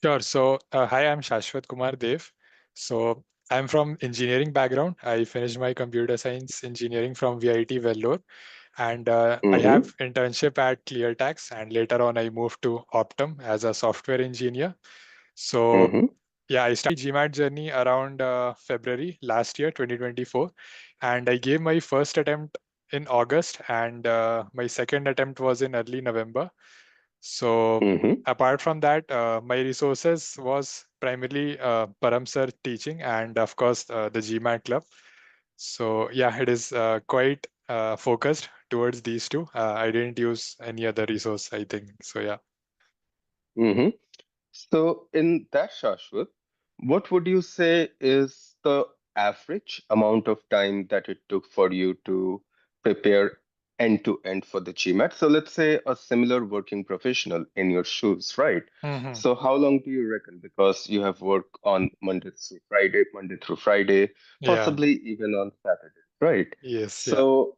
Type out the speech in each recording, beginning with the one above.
Sure. So, hi, I'm Shashwat Dev. So, I'm from engineering background. I finished my computer science engineering from VIT Vellore, and I Mm-hmm. have internship at ClearTax, and later on I moved to Optum as a software engineer. So, Mm-hmm. yeah, I started GMAT journey around February last year, 2024, and I gave my first attempt in August, and my second attempt was in early November. So Mm-hmm. apart from that, my resources was primarily Param sir teaching and of course the GMAT club. So yeah, it is quite focused towards these two. I didn't use any other resource, I think. So yeah. Mm-hmm. So, in that, Shashwat, what would you say is the average amount of time that it took for you to prepare end to end for the GMAT? So, let's say a similar working professional in your shoes, right? Hmm. So, how long do you reckon? Because you have worked on Monday through Friday, Yeah. possibly even on Saturday, right? Yes. Yeah. So,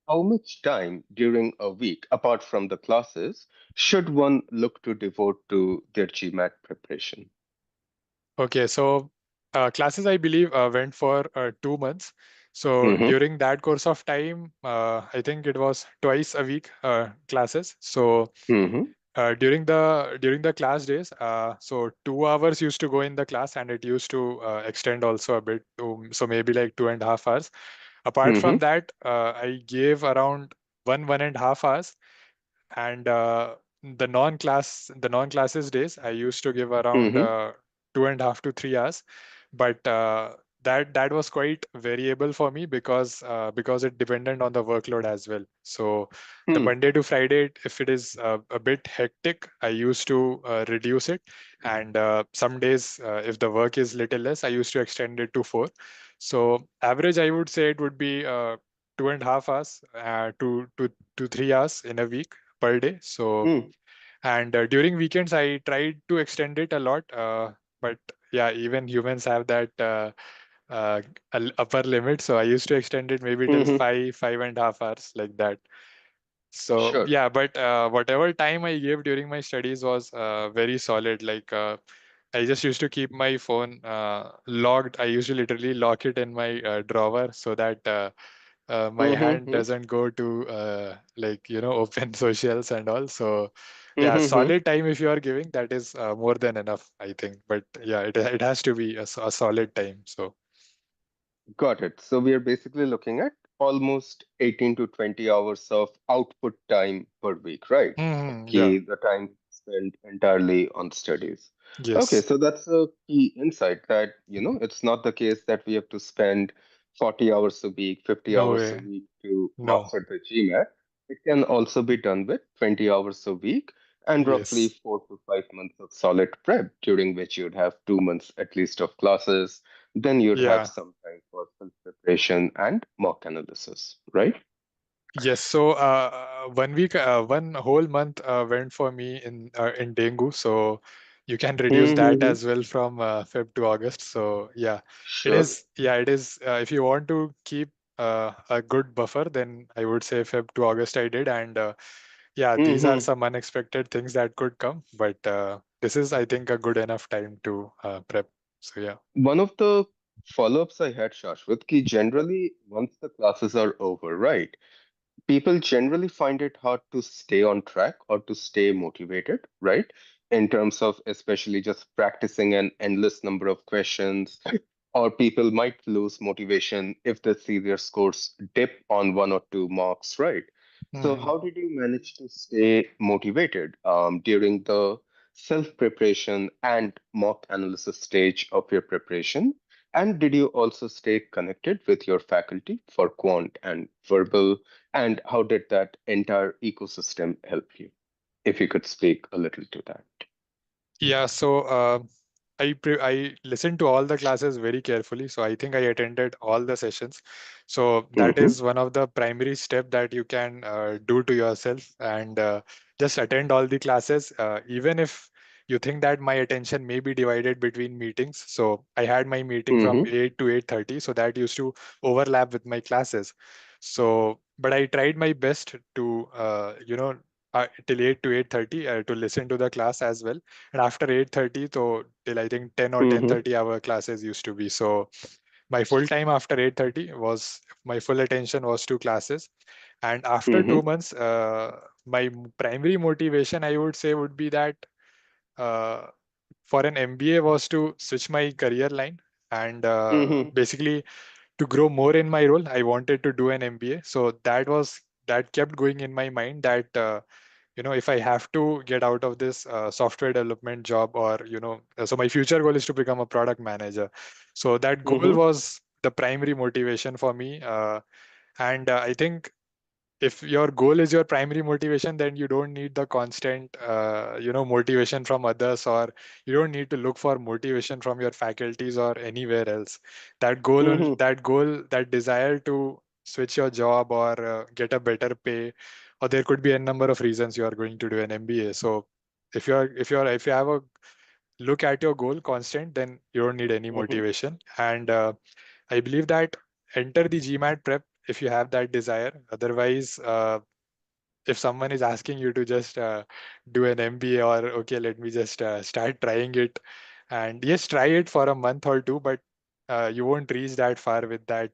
how much time during a week, apart from the classes, should one look to devote to their GMAT preparation? Okay, so classes I believe went for 2 months. So Mm-hmm. during that course of time, I think it was twice a week classes. So Mm-hmm. during the class days, so 2 hours used to go in the class, and it used to extend also a bit to so maybe like 2.5 hours. Apart from Mm-hmm. that, I gave around 1.5 hours, and the non-classes days I used to give around Mm-hmm. 2.5 to 3 hours, but that was quite variable for me because it depended on the workload as well. So the Hmm. Monday to Friday, if it is a bit hectic, I used to reduce it, and some days if the work is little less, I used to extend it to 4. So average I would say it would be 2.5 hours to 3 hours in a week per day. So, Hmm. and during weekends, I tried to extend it a lot. But yeah, even humans have that uh, upper limit. So I used to extend it maybe till Mm-hmm. 5.5 hours like that. So Sure. yeah, but whatever time I gave during my studies was very solid. Like I just used to keep my phone locked. I used to literally lock it in my drawer so that my hand Mm-hmm. doesn't go to open socials and all. So yeah, Mm-hmm. solid time if you are giving, that is more than enough, I think. But yeah, it has to be a solid time. So Got it. So we are basically looking at almost 18 to 20 hours of output time per week, right? yeah, Key the time spent entirely on studies. Okay, yes, so that's a key insight that, it's not the case that we have to spend 40 hours a week, 50 no hours a way, week to no, master the GMAT. It can also be done with 20 hours a week and roughly yes, 4 to 5 months of solid prep, during which you'd have 2 months at least of classes, then you'd have yeah. some time for self preparation and mock analysis, right? Yes, so 1 week, 1 whole month went for me in dengue. So you can reduce that Mm-hmm. as well from Feb to August. So yeah, it Sure. is. Yeah, it is. If you want to keep a good buffer, then I would say Feb to August I did, and yeah, these are Mm-hmm. some unexpected things that could come. But this is, I think, a good enough time to prep. So yeah. One of the follow ups I had, Shashwat, ki generally, once the classes are over, right, people generally find it hard to stay on track or to stay motivated, right? In terms of especially just practicing an endless number of questions, or people might lose motivation if they see their scores dip on 1 or 2 marks, right? So, Mhm. how did you manage to stay motivated during the self preparation and mock analysis stage of your preparation? And did you also stay connected with your faculty for quant and verbal? And how did that entire ecosystem help you? If you could speak a little to that. Yeah, so I listened to all the classes very carefully. So I think I attended all the sessions. So that Mm-hmm. is one of the primary step that you can do to yourself, and just attend all the classes, even if you think that my attention may be divided between meetings. So I had my meeting from Mm-hmm. 8 to 8:30, so that used to overlap with my classes. So, but I tried my best to till 8 to 8:30 to listen to the class as well. And after 8:30 to till I think 10 or Mm-hmm. 10:30 our classes used to be. So my full time after 8:30 was my full attention was to classes. And after Mm-hmm. 2 months, my primary motivation I would say would be that uh, for an MBA was to switch my career line and Mm-hmm. basically to grow more in my role. I wanted to do an MBA, so that kept going in my mind that if I have to get out of this software development job, or so my future goal is to become a product manager. So that goal Mm-hmm. was the primary motivation for me, and I think if your goal is your primary motivation, then you don't need the constant motivation from others, or you don't need to look for motivation from your faculties or anywhere else. Mm-hmm. That desire to switch your job or get a better pay, or there could be a number of reasons you are going to do an MBA. So if you have a look at your goal constant, then you don't need any Mm-hmm. motivation. And I believe that enter the GMAT prep if you have that desire. Otherwise, if someone is asking you to just do an MBA, or okay, let me just start trying it, and yes, try it for a month or two, but you won't reach that far with that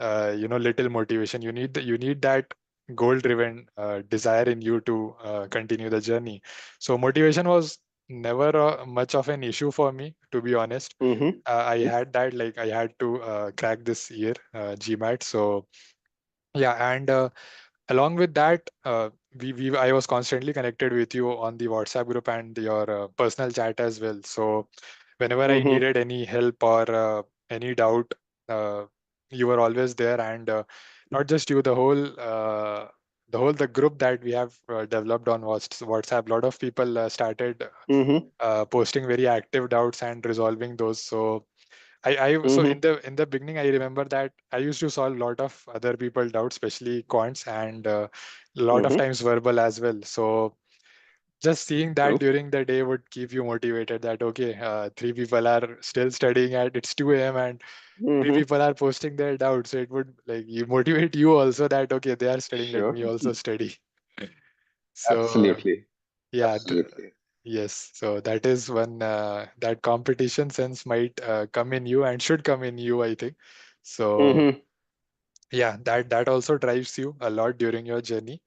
little motivation. You need that goal driven desire in you to continue the journey. So motivation was never much of an issue for me, to be honest. Mm-hmm. I had that, like I had to crack this year GMAT. So yeah, and along with that, we I was constantly connected with you on the WhatsApp group and your personal chat as well. So whenever I Mm-hmm. needed any help or any doubt, uh, you were always there. And not just you, the group that we have developed on WhatsApp. A lot of people started Mm-hmm. posting very active doubts and resolving those. So so Mm-hmm. in the beginning, I remember that I used to solve a lot of other people doubts, especially quants, and a lot of Mm-hmm. times verbal as well. So just seeing that True. during the day would keep you motivated. That okay, three people are still studying at it's 2 a.m. and three Mm-hmm. people are posting their doubts. So it would like you motivate you also that okay, they are studying. Let Sure. me also study. So Absolutely. yeah, Absolutely. yes. So that is one that competition sense might come in you and should come in you, I think. So Mm-hmm. yeah, that also drives you a lot during your journey.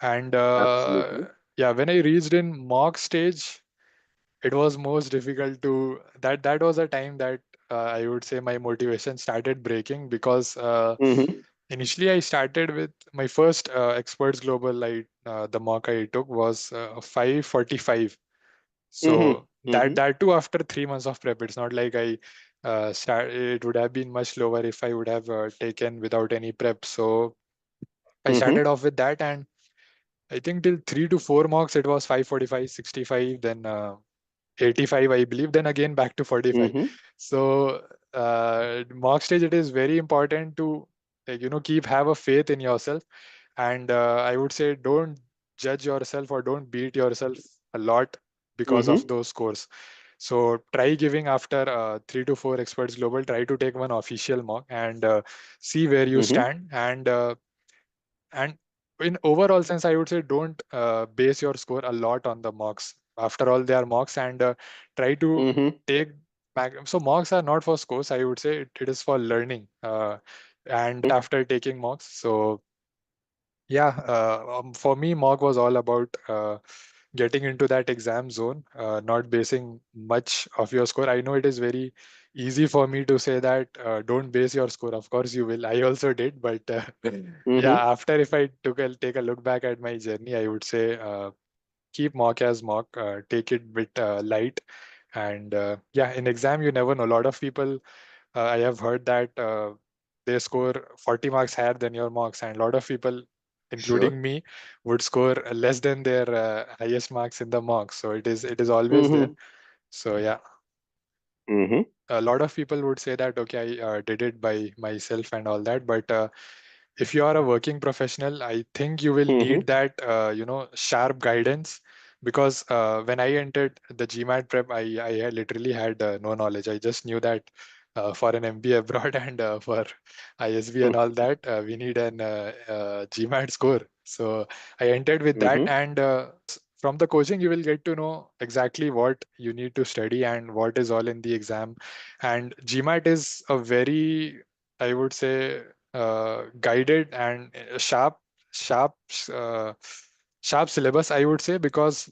And Absolutely. yeah, when I reached in mock stage, it was most difficult to that was a time that I would say my motivation started breaking, because Mm-hmm. initially I started with my first experts global. The mock I took was 545. Mm-hmm. So Mm-hmm. that too after 3 months of prep. It's not like I start. It would have been much lower if I would have taken without any prep. So I Mm-hmm. started off with that, and I think till 3 to 4 mocks it was 545, 65, then 85, I believe. Then again back to 45. Mm-hmm. So mock stage, it is very important to like, keep have a faith in yourself. And I would say don't judge yourself or don't beat yourself a lot because of Mm-hmm. those scores. So try giving after 3 to 4 experts global. Try to take one official mock and see where you Mm-hmm. stand. And in overall sense, I would say don't base your score a lot on the mocks. After all, they are mocks, and try to Mm-hmm. take back. So mocks are not for scores. I would say it is for learning. And after taking mocks, so yeah, for me, mock was all about getting into that exam zone, not basing much of your score. I know it is very easy for me to say that don't base your score. Of course, you will. I also did, but yeah, Mm-hmm. after if I take a look back at my journey, I would say keep mock as mock, take it bit light, and yeah, in exam you never know. A lot of people I have heard that they score 40 marks higher than your marks, and a lot of people, Sure. including me, would score less than their highest marks in the marks. So it is always there. Mm-hmm. So yeah, Mm-hmm. a lot of people would say that okay, I did it by myself and all that, but if you are a working professional, I think you will Mm-hmm. need that sharp guidance, because when I entered the GMAT prep, I literally had no knowledge. I just knew that for an MBA abroad and for ISB and all that, we need an GMAT score. So I entered with that, Mm-hmm. and from the coaching, you will get to know exactly what you need to study and what is all in the exam. And GMAT is a very, I would say, guided and sharp, uh, sharp syllabus, I would say, because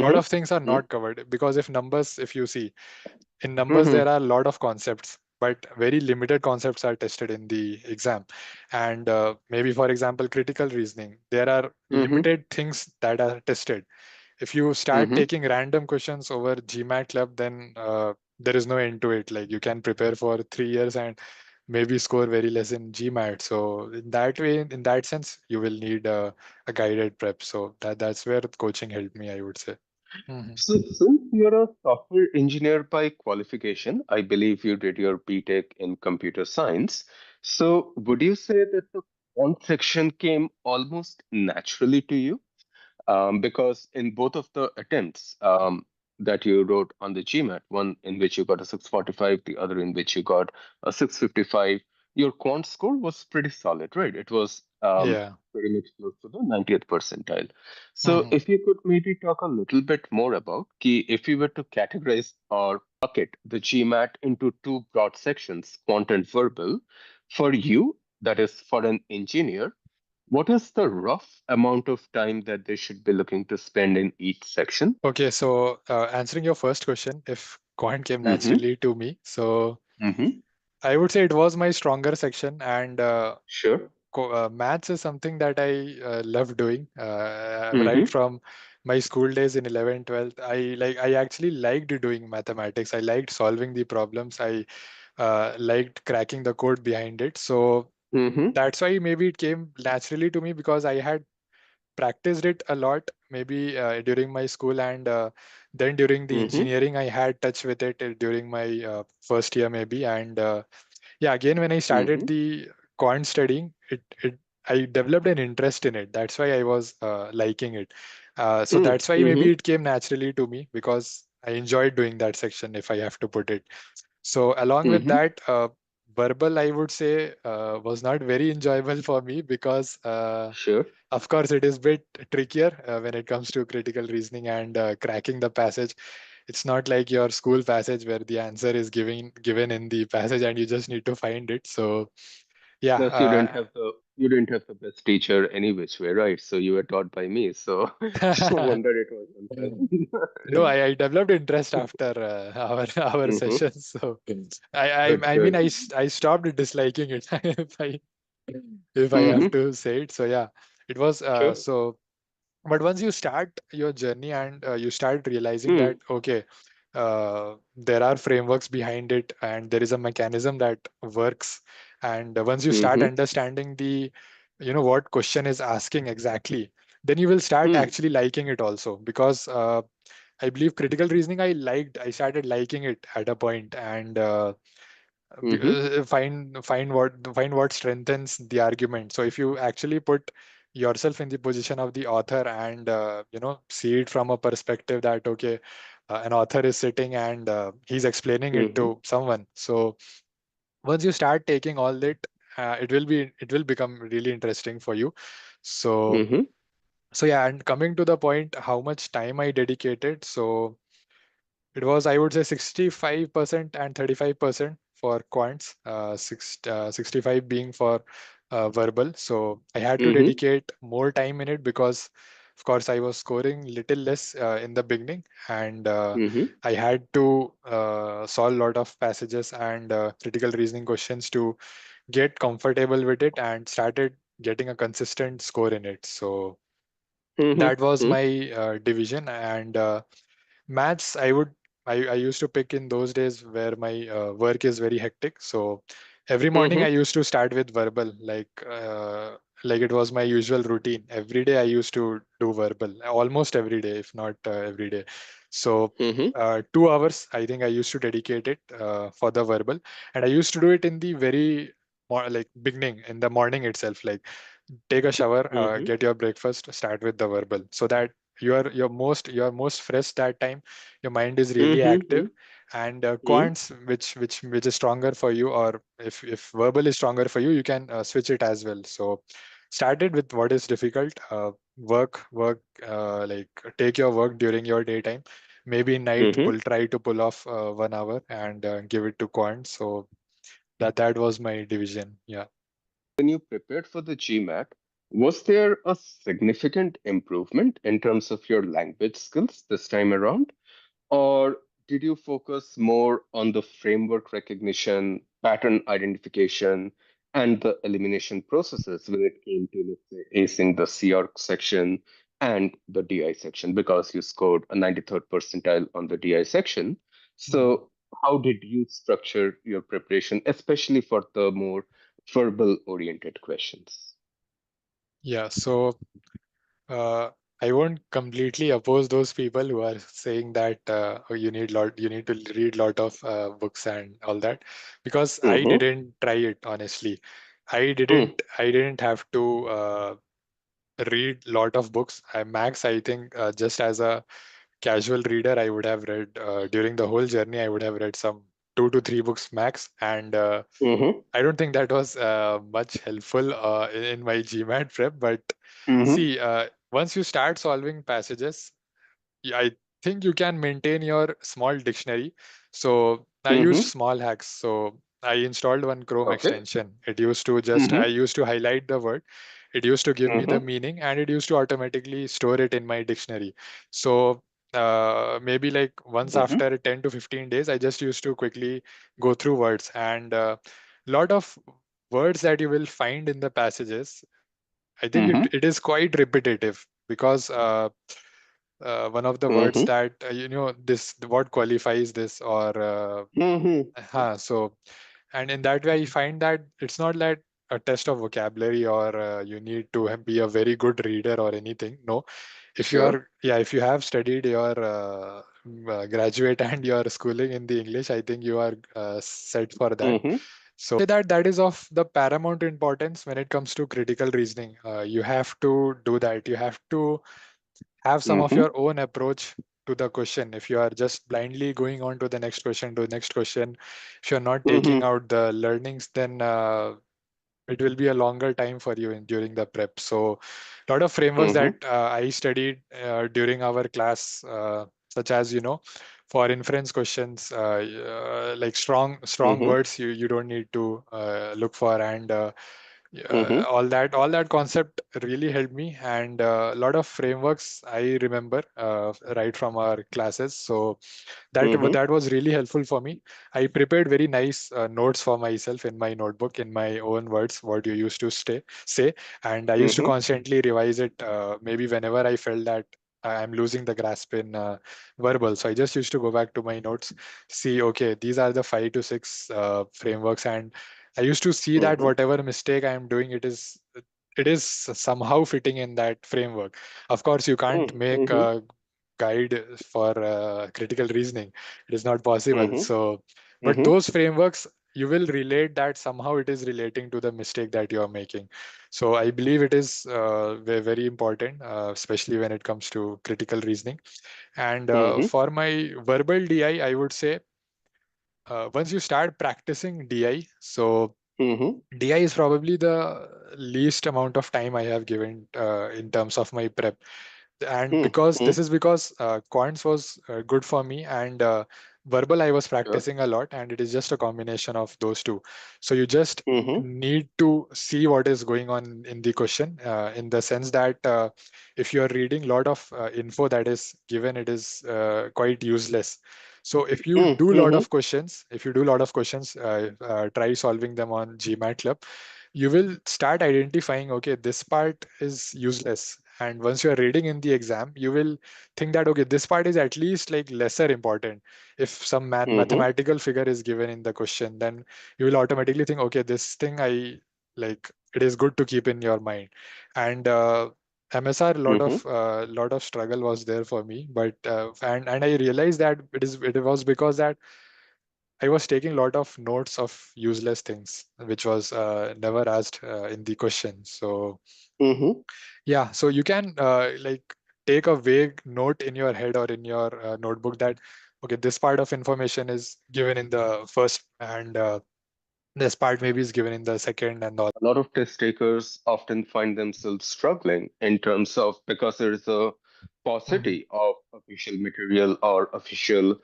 a lot of things are not covered. Because if you see, in numbers Mm-hmm. there are a lot of concepts, but very limited concepts are tested in the exam. And maybe, for example, critical reasoning, there are Mm-hmm. limited things that are tested. If you start Mm-hmm. taking random questions over GMAT club, then there is no end to it. Like, you can prepare for 3 years and maybe score very less in GMAT. So in that way, in that sense, you will need a guided prep. So that's where coaching helped me, I would say. Hmm. So, since you're a software engineer by qualification, I believe you did your BTech in computer science. So, would you say that the quant section came almost naturally to you? Because in both of the attempts that you wrote on the GMAT, one in which you got a 645, the other in which you got a 655, your quant score was pretty solid, right? It was Yeah. pretty much close to the 90th percentile. So, Hmm. if you could maybe talk a little bit more about if you were to categorize or bucket the GMAT into two broad sections, quant and verbal, for you, that is for an engineer, what is the rough amount of time that they should be looking to spend in each section? Okay, so answering your first question, if quant came Mm-hmm. naturally to me, so Mm-hmm. I would say it was my stronger section, and Sure. maths is something that I love doing right Mm-hmm. from my school days in 11th, 12th. I actually liked doing mathematics. I liked solving the problems. I liked cracking the code behind it. So Mm-hmm. that's why maybe it came naturally to me, because I had practiced it a lot, maybe during my school, and then during the Mm-hmm. engineering I had touch with it during my first year maybe. And yeah, again, when I started Mm-hmm. the quant studying, it I developed an interest in it. That's why I was liking it. So that's why maybe Mm-hmm. it came naturally to me, because I enjoyed doing that section, if I have to put it. So along with Mm-hmm. that, verbal, I would say, was not very enjoyable for me, because Sure. of course, it is a bit trickier when it comes to critical reasoning and cracking the passage. It's not like your school passage where the answer is given in the passage and you just need to find it. So Plus, yeah. you didn't have the best teacher any which way, right? So you were taught by me. So no wonder it was No, unpleasant. I developed interest after our our Mm-hmm. sessions. So Good. I mean, Good. I stopped disliking it, if I have Mm-hmm. to say it. So yeah, it was Sure. so. But once you start your journey and you start realizing that, Mm. okay, there are frameworks behind it and there is a mechanism that works. And once you start Mm-hmm. understanding what question is asking exactly, then you will start Mm. actually liking it also. Because I believe critical reasoning, I started liking it at a point. And Mm-hmm. find what strengthens the argument. So if you actually put yourself in the position of the author and see it from a perspective that, okay, an author is sitting and he's explaining it Mm-hmm. to someone. So once you start taking all that, it will become really interesting for you. So Mm-hmm. yeah, and coming to the point, how much time I dedicated. So it was, I would say, 65% and 35% for quants, 65 being for verbal. So I had to Mm-hmm. dedicate more time in it, because, of course, I was scoring little less in the beginning, and Mm-hmm. I had to solve a lot of passages and critical reasoning questions to get comfortable with it and started getting a consistent score in it. So that was Mm-hmm. my division. And maths, I used to pick in those days where my work is very hectic. So every morning I Mm-hmm. used to start with verbal, like it was my usual routine. Every day I used to do verbal, almost every day, if not every day. So Mm-hmm. 2 hours, I think I used to dedicate it for the verbal, and I used to do it in the very like beginning in the morning itself. Like, take a shower, Mm-hmm. get your breakfast, start with the verbal, so that you're most fresh that time. Your mind is really Mm-hmm. active. And Mm-hmm. quants, which is stronger for you, or if verbal is stronger for you, you can switch it as well. So started with what is difficult. Work like take your work during your daytime. Maybe night Mm-hmm. try to pull off 1 hour and give it to quant. So that was my division. Yeah. When you prepared for the GMAT, was there a significant improvement in terms of your language skills this time around? Or did you focus more on the framework recognition, pattern identification, and the elimination processes when it came to, let's say, acing the CR section and the DI section? Because you scored a 93rd percentile on the DI section. Mhm. So, how did you structure your preparation, especially for the more verbal oriented questions? Yeah. So uh, I won't completely oppose those people who are saying that oh, you need to read lot of books and all that, because I Mm-hmm. didn't try it honestly. Mm-hmm. I didn't have to read lot of books. I think just as a casual reader, I would have read during the whole journey. I would have read some 2 to 3 books max, and Mm-hmm. I don't think that was much helpful in my GMAT prep. But Mm-hmm. see, once you start solving passages, I think you can maintain your small dictionary. So I used Mm-hmm. small hacks. So I installed one Chrome Okay. extension. I Mm-hmm. used to highlight the word. It used to give me the Mm-hmm. meaning, and it used to automatically store it in my dictionary. So maybe like once Mm-hmm. after 10 to 15 days, I just used to quickly go through words, and lot of words that you will find in the passages. I think Mm-hmm. it is quite repetitive, because one of the words Mm-hmm. that this what qualifies this, or Mm-hmm. so, and in that way I find that it's not that a test of vocabulary, or you need to be a very good reader or anything. No, Sure. if you have studied your graduate and your schooling in the English, I think you are set for that. Mm-hmm. So that is of the paramount importance when it comes to critical reasoning. You have to do that. You have to have some of Mm-hmm. your own approach to the question. If you are just blindly going on to the next question, if you're not taking Mm-hmm. out the learnings, then it will be a longer time for you during the prep. So a lot of frameworks Mm-hmm. that I studied during our class, such as for inference questions, like strong Mm-hmm. words, you don't need to look for. And Mm-hmm. all that concept really helped me. And a lot of frameworks I remember right from our classes. So Mm-hmm. that was really helpful for me. I prepared very nice notes for myself in my notebook, in my own words, what you used to say, and I used to Mm-hmm. constantly revise it. Maybe whenever I felt that I'm losing the grasp in verbal, so I just used to go back to my notes, see, okay, these are the 5 to 6 frameworks, and I used to see that Mm-hmm. whatever mistake I am doing, it is somehow fitting in that framework. Of course, you can't make Mm-hmm. a guide for critical reasoning. It is not possible. Mm-hmm. So, but Mm-hmm. those frameworks, you will relate that somehow it is relating to the mistake that you are making. So I believe it is very important, especially when it comes to critical reasoning. And Mm-hmm. for my verbal DI would say once you start practicing DI, so Mm-hmm. DI is probably the least amount of time I have given in terms of my prep. And because Mm-hmm. this is because quants was good for me, and verbal I was Sure. practicing a lot, and it is just a combination of those two. So you just Mm-hmm. need to see what is going on in the question, in the sense that if you are reading a lot of info that is given, it is quite useless. So Mm-hmm. if you do a lot of questions, try solving them on GMAT Club, you will start identifying, okay, this part is useless. And once you are reading in the exam, you will think that, okay, this part is at least like lesser important. If some Mm-hmm. mathematical figure is given in the question, then you will automatically think, okay, this thing I like, it is good to keep in your mind. And MSR, Mm-hmm. lot of struggle was there for me, but and I realized that it was because that I was taking a lot of notes of useless things, which was never asked in the question. So Mm-hmm. yeah, so you can like take a vague note in your head or in your notebook that, okay, this part of information is given in the first, and this part maybe is given in the second, and all. A lot of test takers often find themselves struggling in terms of because there is a Mhm, paucity of official material or official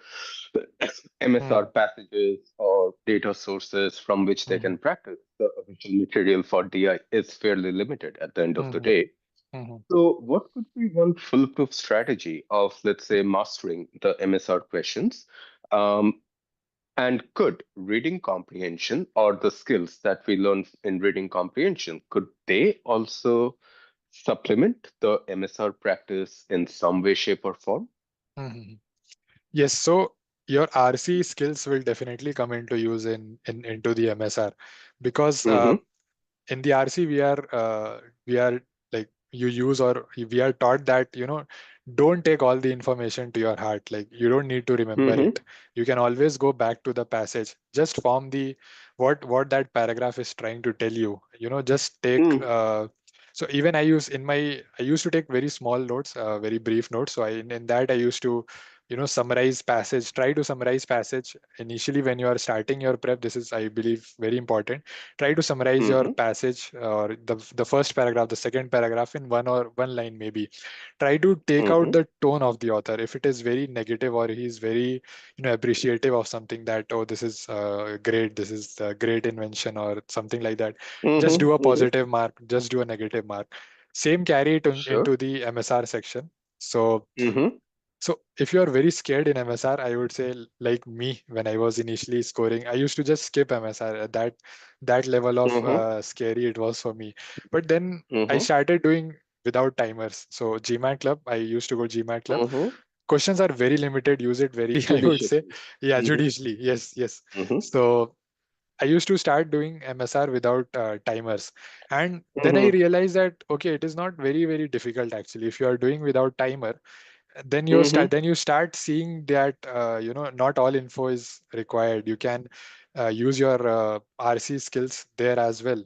MSR mhm, passages or data sources from which they mhm, can practice. The official material for DI is fairly limited at the end of the mhm, day. mhm, So, what could be one foolproof strategy of, let's say, mastering the MSR questions? Um, and could reading comprehension or the skills that we learn in reading comprehension, could they also supplement the MSR practice in some way, shape, or form? mhm. Yes, so your RC skills will definitely come into use in into the MSR, because Mm-hmm, in the RC we are like, you use, or we are taught that, don't take all the information to your heart. Like, you don't need to remember mm-hmm, it. You can always go back to the passage. Just form the what that paragraph is trying to tell you. Just take. So even I used to take very small notes, very brief notes. So in that I used to summarize passage, try to summarize passage initially when you are starting your prep. This is, I believe, very important. Try to summarize your mm-hmm, passage, or the first paragraph, the second paragraph, in one line maybe. Try to take out mm-hmm, the tone of the author. If it is very negative, or he is very appreciative of something, that, oh, this is great, this is a great invention, or something like that, just do a mm-hmm, mm-hmm. positive mark, just do a negative mark. Same, carry it Sure. into the MSR section. Mm-hmm, So if you are very scared in MSR, I would say, like me, when I was initially scoring, I used to just skip MSR. At that level of mm-hmm, scary it was for me. But then I mm-hmm, started doing without timers. So GMAT club, I used to go GMAT club. mm-hmm. Questions are very limited. Use it very, I would say, Judiciously. yeah, Mm-hmm, judiciously. Yes, yes. mm-hmm, So I used to start doing MSR without timers, and then I mm-hmm, realized that, okay, it is not very very difficult actually. If you are doing without timer, mm-hmm, then you start seeing that not all info is required. You can use your RC skills there as well.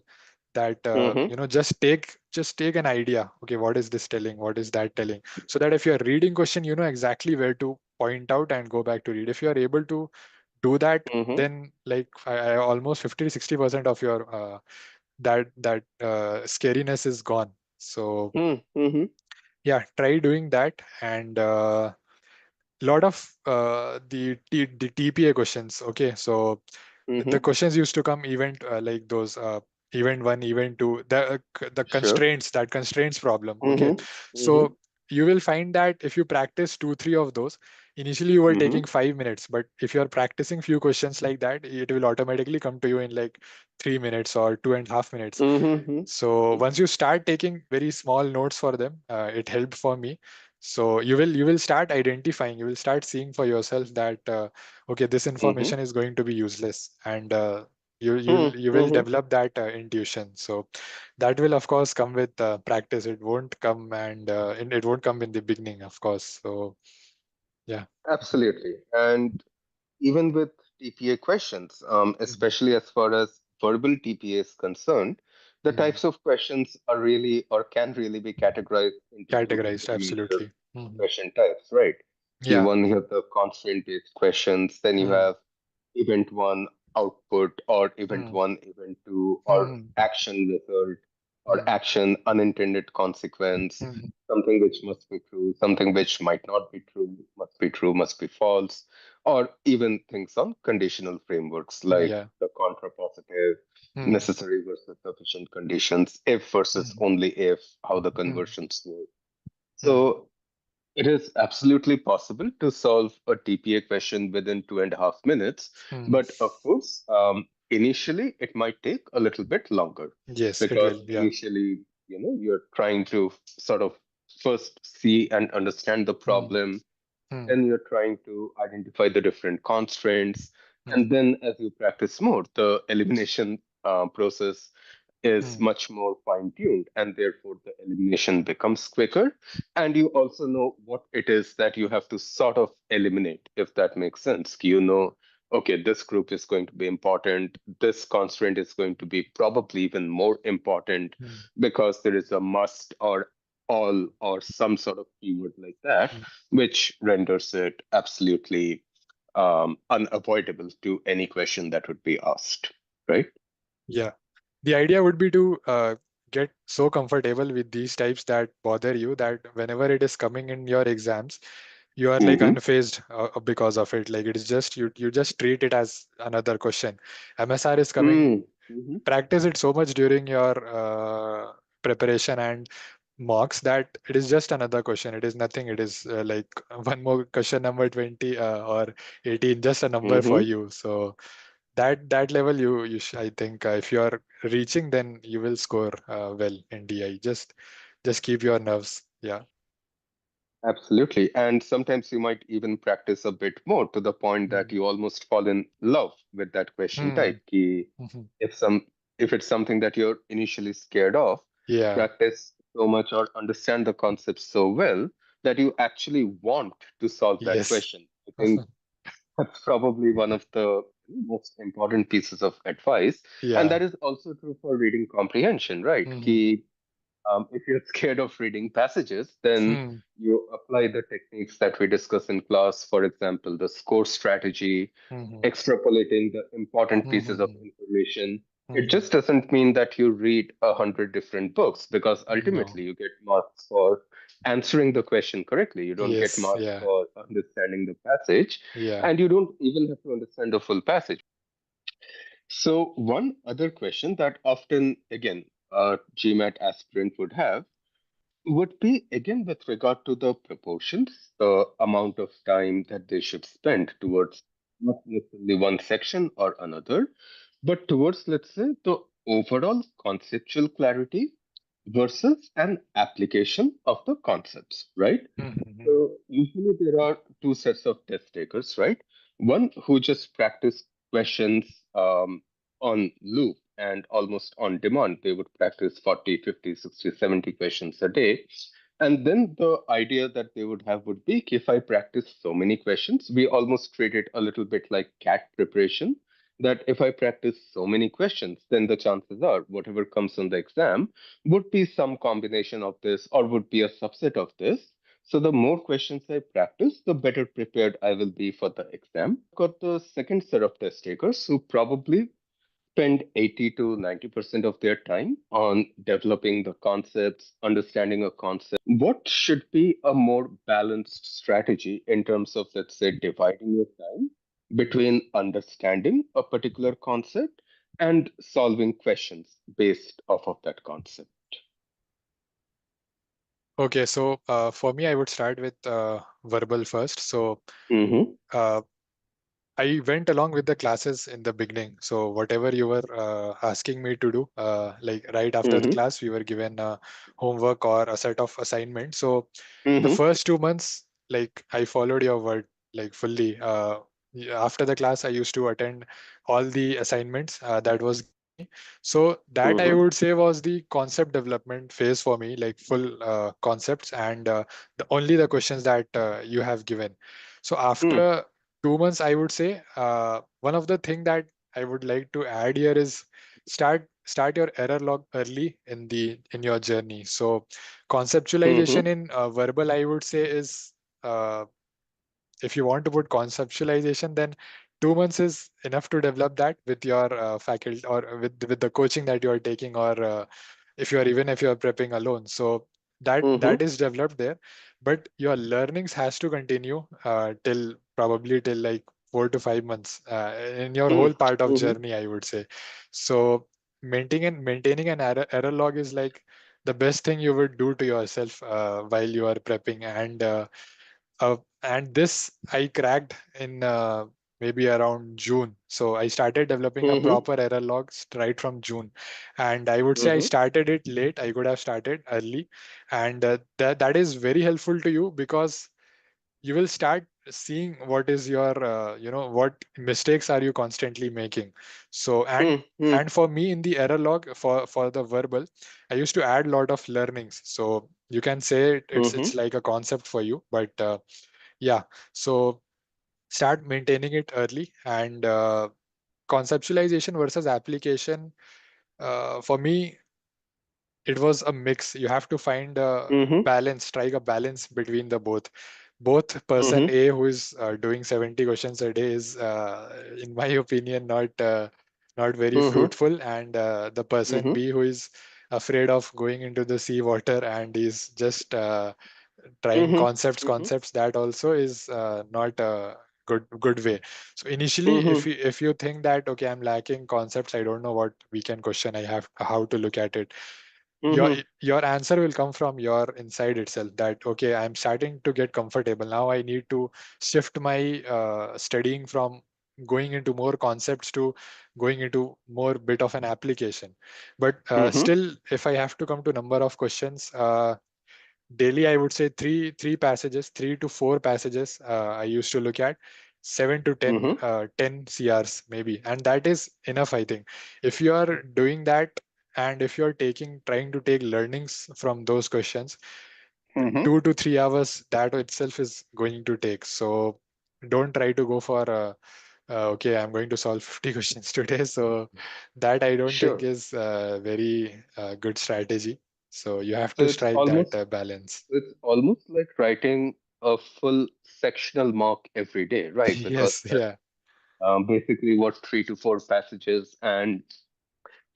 That mm-hmm, just take an idea. Okay, what is this telling? What is that telling? So that if you are reading question, you know exactly where to point out and go back to read. If you are able to do that, mm-hmm, then like almost 50 to 60% of your that scariness is gone. So mm-hmm, yeah, try doing that. And lot of the TPA questions. Okay, so the mm-hmm. questions used to come event, like those event one, event two, the Sure. constraints problem. Okay, Mm-hmm, mm-hmm, so you will find that if you practice two three of those, initially you were mm-hmm, taking 5 minutes, but if you are practicing few questions like that, it will automatically come to you in like 3 minutes or 2.5 minutes. mm-hmm, So once you start taking very small notes for them, it helped for me. So you will start identifying, you will start seeing for yourself that, okay, this mm-hmm, information is going to be useless, and you will mm-hmm. develop that intuition. So that will of course come with practice. It won't come, and it won't come in the beginning, of course. So yeah. Absolutely. And even with TPA questions, Mhm. especially as far as verbal TPA is concerned, the Mhm. types of questions are really or can really be categorized into two Categorized, intermediate absolutely. Mhm. question types, right? Yeah. You have the constraint-based questions, then you Mhm. have event one output or event Mhm. one, event two, or Mhm. action result or Mhm. action unintended consequence, Mhm. something which must be true, something which might not be true, must be false, or even things on conditional frameworks like Yeah. the contrapositive, Mhm. necessary versus sufficient conditions, if versus Mhm. only if, how the Mhm. conversions work. Mhm. So it is absolutely possible to solve a TPA question within 2.5 minutes, Mhm. but of course, initially it might take a little bit longer Yes, it because will. Yeah. initially, you're trying to sort of first see and understand the Mhm. problem, Mhm. then you're trying to identify the different constraints. And Mhm. then as you practice more, the elimination process is Mhm. much more fine tuned, and therefore the elimination becomes quicker. And you also know what it is that you have to sort of eliminate, if that makes sense. Okay, this group is going to be important, this constraint is going to be probably even more important Mhm. because there is a must all or some sort of keyword like that, Mm. which renders it absolutely unavoidable to any question that would be asked, right? Yeah. The idea would be to get so comfortable with these types that bother you that whenever it is coming in your exams, you are like Mm-hmm. unfazed because of it. Like it is just you just treat it as another question. MSR is coming, Mm-hmm. practice it so much during your preparation and mocks that it is just another question. It is nothing. It is like one more question, number 20 or 18, just a number for Mm-hmm. you. So that level I think if you are reaching, then you will score well in DI. Just keep your nerves. Yeah. Absolutely. And sometimes you might even practice a bit more to the point that Mm. you almost fall in love with that question Hmm. type. Ki Mhm. if some if it's something that you're initially scared of, Yeah. practice so much or understand the concept so well that you actually want to solve that Yes. question. I think that's probably one of the most important pieces of advice. And Yeah. that is also true for reading comprehension, right? Hmm. Ki if you're scared of reading passages, then Hmm. you apply the techniques that we discuss in class. For example, the score strategy, Hmm. extrapolating the important pieces of Hmm. information. It Hmm. just doesn't mean that you read 100 different books because No. ultimately you get marks for answering the question correctly. You don't get Yes. marks Yeah. for understanding the passage, Yeah. and you don't even have to understand the full passage. So, one other question that often, again, a GMAT aspirant would have would be again with regard to the proportions, the amount of time that they should spend towards not necessarily one section or another, but towards, let's say, the overall conceptual clarity versus an application of the concepts, right? Hmm. So usually there are two sets of test takers, right? One who just practice questions on loop and almost on demand. They would practice 40, 50, 60, 70 questions a day. And then the idea that they would have would be if I practice so many questions, we almost treat it a little bit like CAT preparation. That if I practice so many questions, then the chances are whatever comes on the exam would be some combination of this or would be a subset of this. So the more questions I practice, the better prepared I will be for the exam. Got the second set of test takers who probably spend 80 to 90% of their time on developing the concepts, understanding a concept. What should be a more balanced strategy in terms of, let's say, dividing your time between understanding a particular concept and solving questions based off of that concept? Okay. So for me, I would start with verbal first. So Mm-hmm. uh, I went along with the classes in the beginning. So whatever you were asking me to do, like right after the Mm-hmm. class, we were given homework or a set of assignments. So the Mm-hmm. first 2 months, like I followed your word like fully. After the class, I used to attend all the assignments that was given me. So that I Mm-hmm. would say was the concept development phase for me, like full concepts and only the questions that you have given. So after 2 months, I would say one of the thing that I would like to add here is start your error log early in your journey. So conceptualization Mm-hmm. in verbal, I would say, is uh, if you want to put conceptualization, then 2 months is enough to develop that with your faculty or with the coaching that you are taking, or if you are prepping alone. So that Mm-hmm. is developed there, but your learnings has to continue till probably till like 4 to 5 months in your whole part of Mm-hmm. journey, I would say. So maintaining an error log is like the best thing you would do to yourself while you are prepping, and this I cracked in maybe around June. So I started developing a Mm-hmm. proper error log right from June, and I would say I Mm-hmm. started it late. I could have started early, and that is very helpful to you because you will start seeing what is your what mistakes are you constantly making. So Mm-hmm. and for me in the error log for the verbal, I used to add a lot of learnings. So you can say it's Mm-hmm. like a concept for you, but yeah. So start maintaining it early, and conceptualization versus application, for me, it was a mix. You have to find a Mm-hmm. balance, strike a balance between the both person Mm-hmm. A who is doing 70 questions a day is in my opinion not very Mm-hmm. fruitful, and the person Mm-hmm. B who is afraid of going into the sea water and is just trying Mm-hmm. Mm-hmm. concepts, that also is not a good way. So initially, Mm-hmm. if you think that okay, I'm lacking concepts, I don't know what weekend question I have, how to look at it, your Mm-hmm. your answer will come from your inside itself, that okay, I'm starting to get comfortable now, I need to shift my studying from going into more concepts to going into more bit of an application. But Mm-hmm. still, if I have to come to number of questions, daily I would say three passages, 3 to 4 passages I used to look at, 7 to 10 Mm-hmm. 10 crs maybe, and that is enough, I think. If you are doing that, and if you're taking trying to take learnings from those questions, Mm-hmm. 2 to 3 hours that itself is going to take. So don't try to go for okay, I'm going to solve 50 questions today. So that I don't think Sure. is a very good strategy. So you have So to strike that balance. it's almost like writing a full sectional mock every day, right? Because Yes, that's yeah. basically what 3 to 4 passages and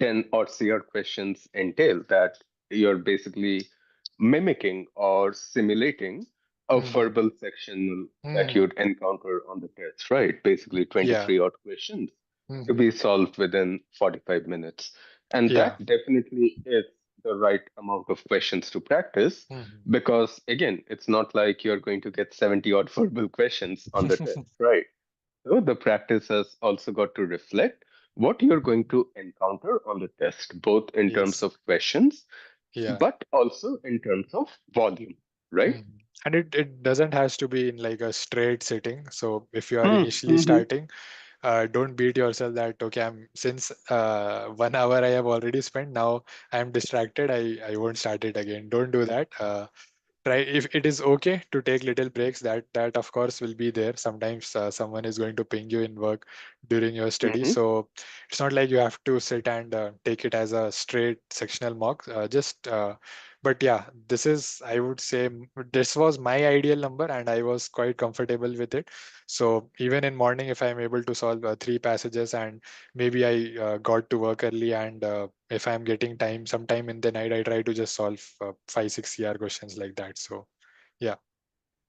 10 or CR questions entail, that you're basically mimicking or simulating a Hmm. verbal section that Hmm. you'd encounter on the test, right? Basically Yeah. 23 odd questions to Hmm. be solved within 45 minutes. And Yeah. that definitely is the right amount of questions to practice, Hmm. because again, it's not like you're going to get 70 odd verbal questions on the test, right? So the practice has also got to reflect what you're going to encounter on the test, both in terms Yes. of questions, Yeah. but also in terms of volume, right? Mhm. And it doesn't has to be in like a straight sitting. So if you are initially Mm-hmm. starting, don't beat yourself that okay, I'm since 1 hour I have already spent, now I'm distracted, I won't start it again. Don't do that. Try, if it is okay to take little breaks, that of course will be there. Sometimes someone is going to ping you in work during your study, Mm-hmm. so it's not like you have to sit and take it as a straight sectional mock, just but yeah, this is, I would say, this was my ideal number and I was quite comfortable with it. So even in morning, if I'm able to solve 3 passages, and maybe I got to work early, and if I'm getting time sometime in the night, I try to just solve 5 6 CR questions like that. So yeah.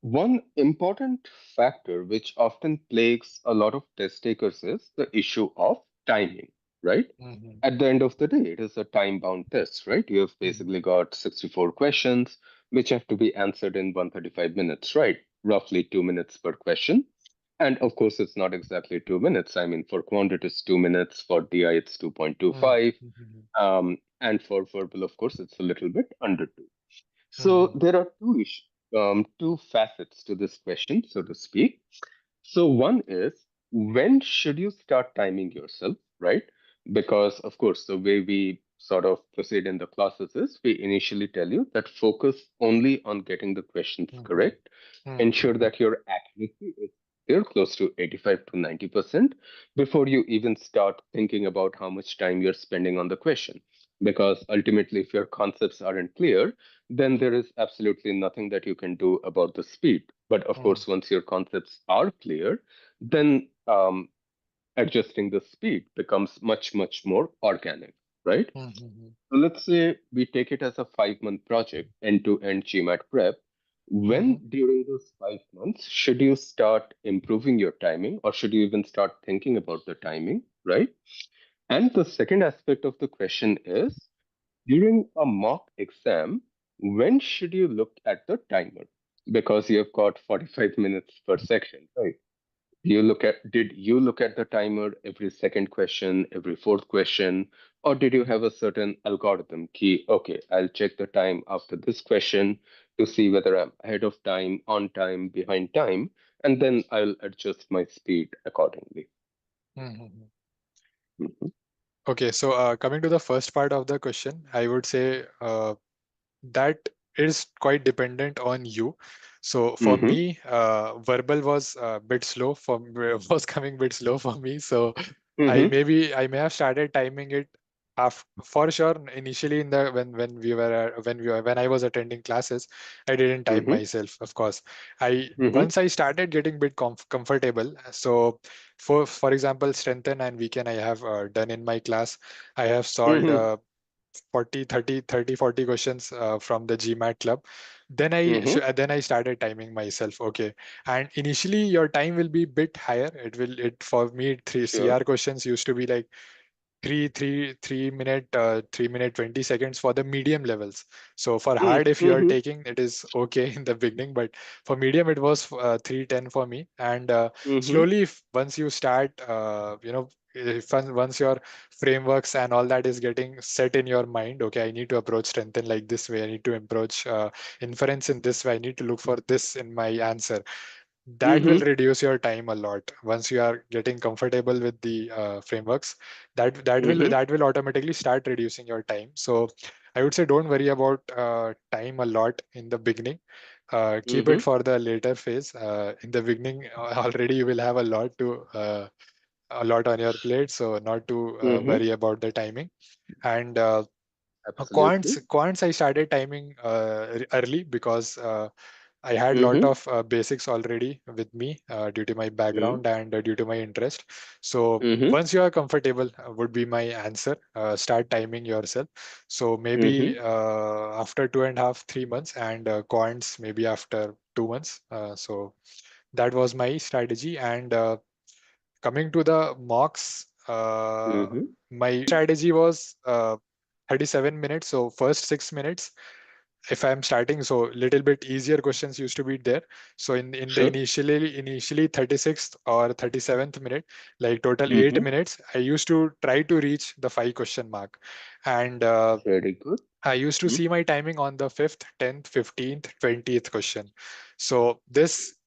One important factor which often plagues a lot of test takers is the issue of timing, right? Hmm. At the end of the day, it is a time bound test, right? You have Hmm. basically got 64 questions which have to be answered in 135 minutes, right? Roughly 2 minutes per question. And of course, it's not exactly 2 minutes. I mean, for quant, it is 2 minutes. For DI, it's Hmm. 2.25. Hmm. And for verbal, of course, it's a little bit under 2. So Hmm. there are two facets to this question, so to speak. So one is, when should you start timing yourself, right? Because of course, the way we sort of proceed in the classes is we initially tell you that focus only on getting the questions Hmm. correct, Hmm. ensure that your accuracy is there close to 85 to 90% before you even start thinking about how much time you're spending on the question. Because ultimately, if your concepts aren't clear, then there is absolutely nothing that you can do about the speed. But of Hmm. course, once your concepts are clear, then adjusting the speed becomes much, much more organic, right? Hmm. Hmm. So let's say we take it as a 5 month project, end to end GMAT prep. Hmm. When during those 5 months should you start improving your timing, or should you even start thinking about the timing, right? And the second aspect of the question is, during a mock exam, when should you look at the timer? Because you've got 45 minutes per section, right? Did you look at the timer every second question, every fourth question, or did you have a certain algorithm key? Okay, I'll check the time after this question to see whether I'm ahead of time, on time, behind time, and then I'll adjust my speed accordingly. Hmm. Mhm. Okay, so coming to the first part of the question, I would say that is quite dependent on you. So for Mhm. me, verbal was a bit slow for was coming a bit slow for me. So Mhm. I may have started timing it For sure, initially in the when I was attending classes, I didn't time Mm-hmm. myself. Of course, I Mm-hmm. once I started getting bit comfortable. So, for example, strengthen and weaken I have done in my class. I have solved Mm-hmm. 40 questions from the GMAT club. Mm-hmm. Then I started timing myself. Okay, and initially your time will be bit higher. It for me, three Sure. CR questions used to be like 3 minute 20 seconds for the medium levels. So for hard, if you are Mm-hmm. taking, it is okay in the beginning, but for medium it was 310 for me. And Mm-hmm. slowly, once you start if once your frameworks and all that is getting set in your mind, okay, I need to approach strengthen like this way, I need to approach inference in this way, I need to look for this in my answer. That will Mm-hmm. reduce your time a lot once you are getting comfortable with the frameworks. Mm-hmm. That will automatically start reducing your time. So I would say don't worry about time a lot in the beginning. Keep it Mm-hmm. for the later phase. In the beginning, already you will have a lot on your plate, so not to Mm-hmm. worry about the timing. And Absolutely. quants I started timing early because I had lot Mm-hmm. of basics already with me due to my Mm-hmm. background and due to my interest. So Mm-hmm. once you are comfortable, would be my answer. Start timing yourself. So maybe Mm-hmm. after 2.5, 3 months, and quants maybe after 2 months. So that was my strategy. And coming to the mocks, Mm-hmm. my strategy was 37 minutes. So first 6 minutes, if I'm starting, so little bit easier questions used to be there. So in the Sure. initially 36th or 37th minute, like total eight Mm-hmm. minutes, I used to try to reach the 5 question mark, and Very good. I used to see my timing on the fifth, 10th, 15th, 20th question. So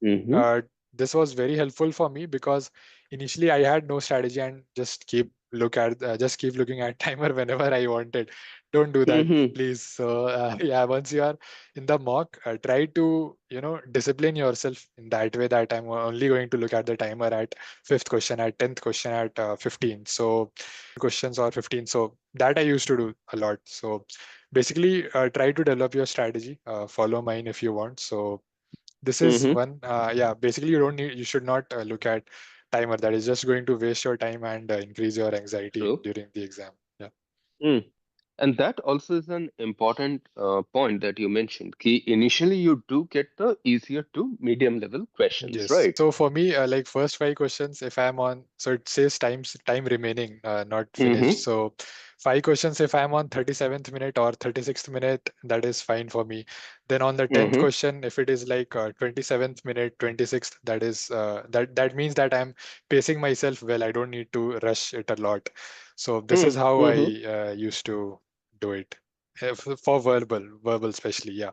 Mm-hmm. uh, this was very helpful for me because initially I had no strategy and just keep looking at timer whenever I wanted. Don't do that, Mm-hmm. please. So yeah, once you are in the mock, try to discipline yourself in that way that I'm only going to look at the timer at fifth question, at 10th question, at 15. So questions or 15. So that I used to do a lot. So basically try to develop your strategy, follow mine if you want. So this is Mm-hmm. one, yeah, basically you should not look at timer. That is just going to waste your time and increase your anxiety True. during the exam. Yeah. Mm. And that also is an important point that you mentioned. Key initially you do get the easier to medium level questions, Yes. right? So for me, like first 5 questions, if I'm on, so it says time remaining, not finished. Mm-hmm. So 5 questions, if I'm on 37th minute or 36th minute, that is fine for me. Then on the 10th Mm-hmm. question, if it is like 27th minute, 26th, that is that means that I'm pacing myself well. I don't need to rush it a lot. So this is how I Mm-hmm. used to do it. For verbal especially, yeah,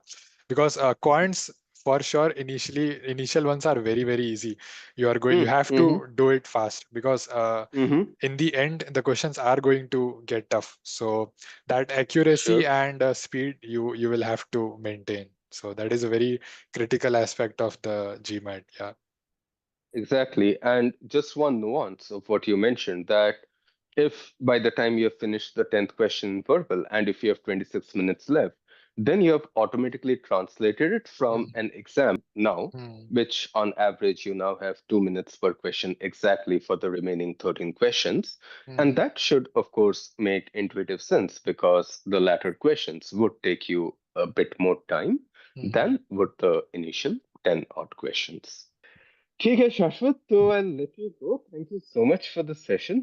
because quants for sure initial ones are very very easy. You have Mm-hmm. to do it fast because Mm-hmm. in the end the questions are going to get tough. So that accuracy Sure. and speed you will have to maintain. So that is a very critical aspect of the GMAT. Yeah. Exactly. And just one nuance of what you mentioned that if by the time you have finished the 10th question verbal and if you have 26 minutes left, then you have automatically translated it from Mhm. an exam now, Mhm. which on average you now have 2 minutes per question exactly for the remaining 13 questions. And Mhm. that should, of course, make intuitive sense because the latter questions would take you a bit more time Mhm. than would the initial 10 odd questions. ठीक है शाश्वत तो I'll let you go. Thank you so much for the session.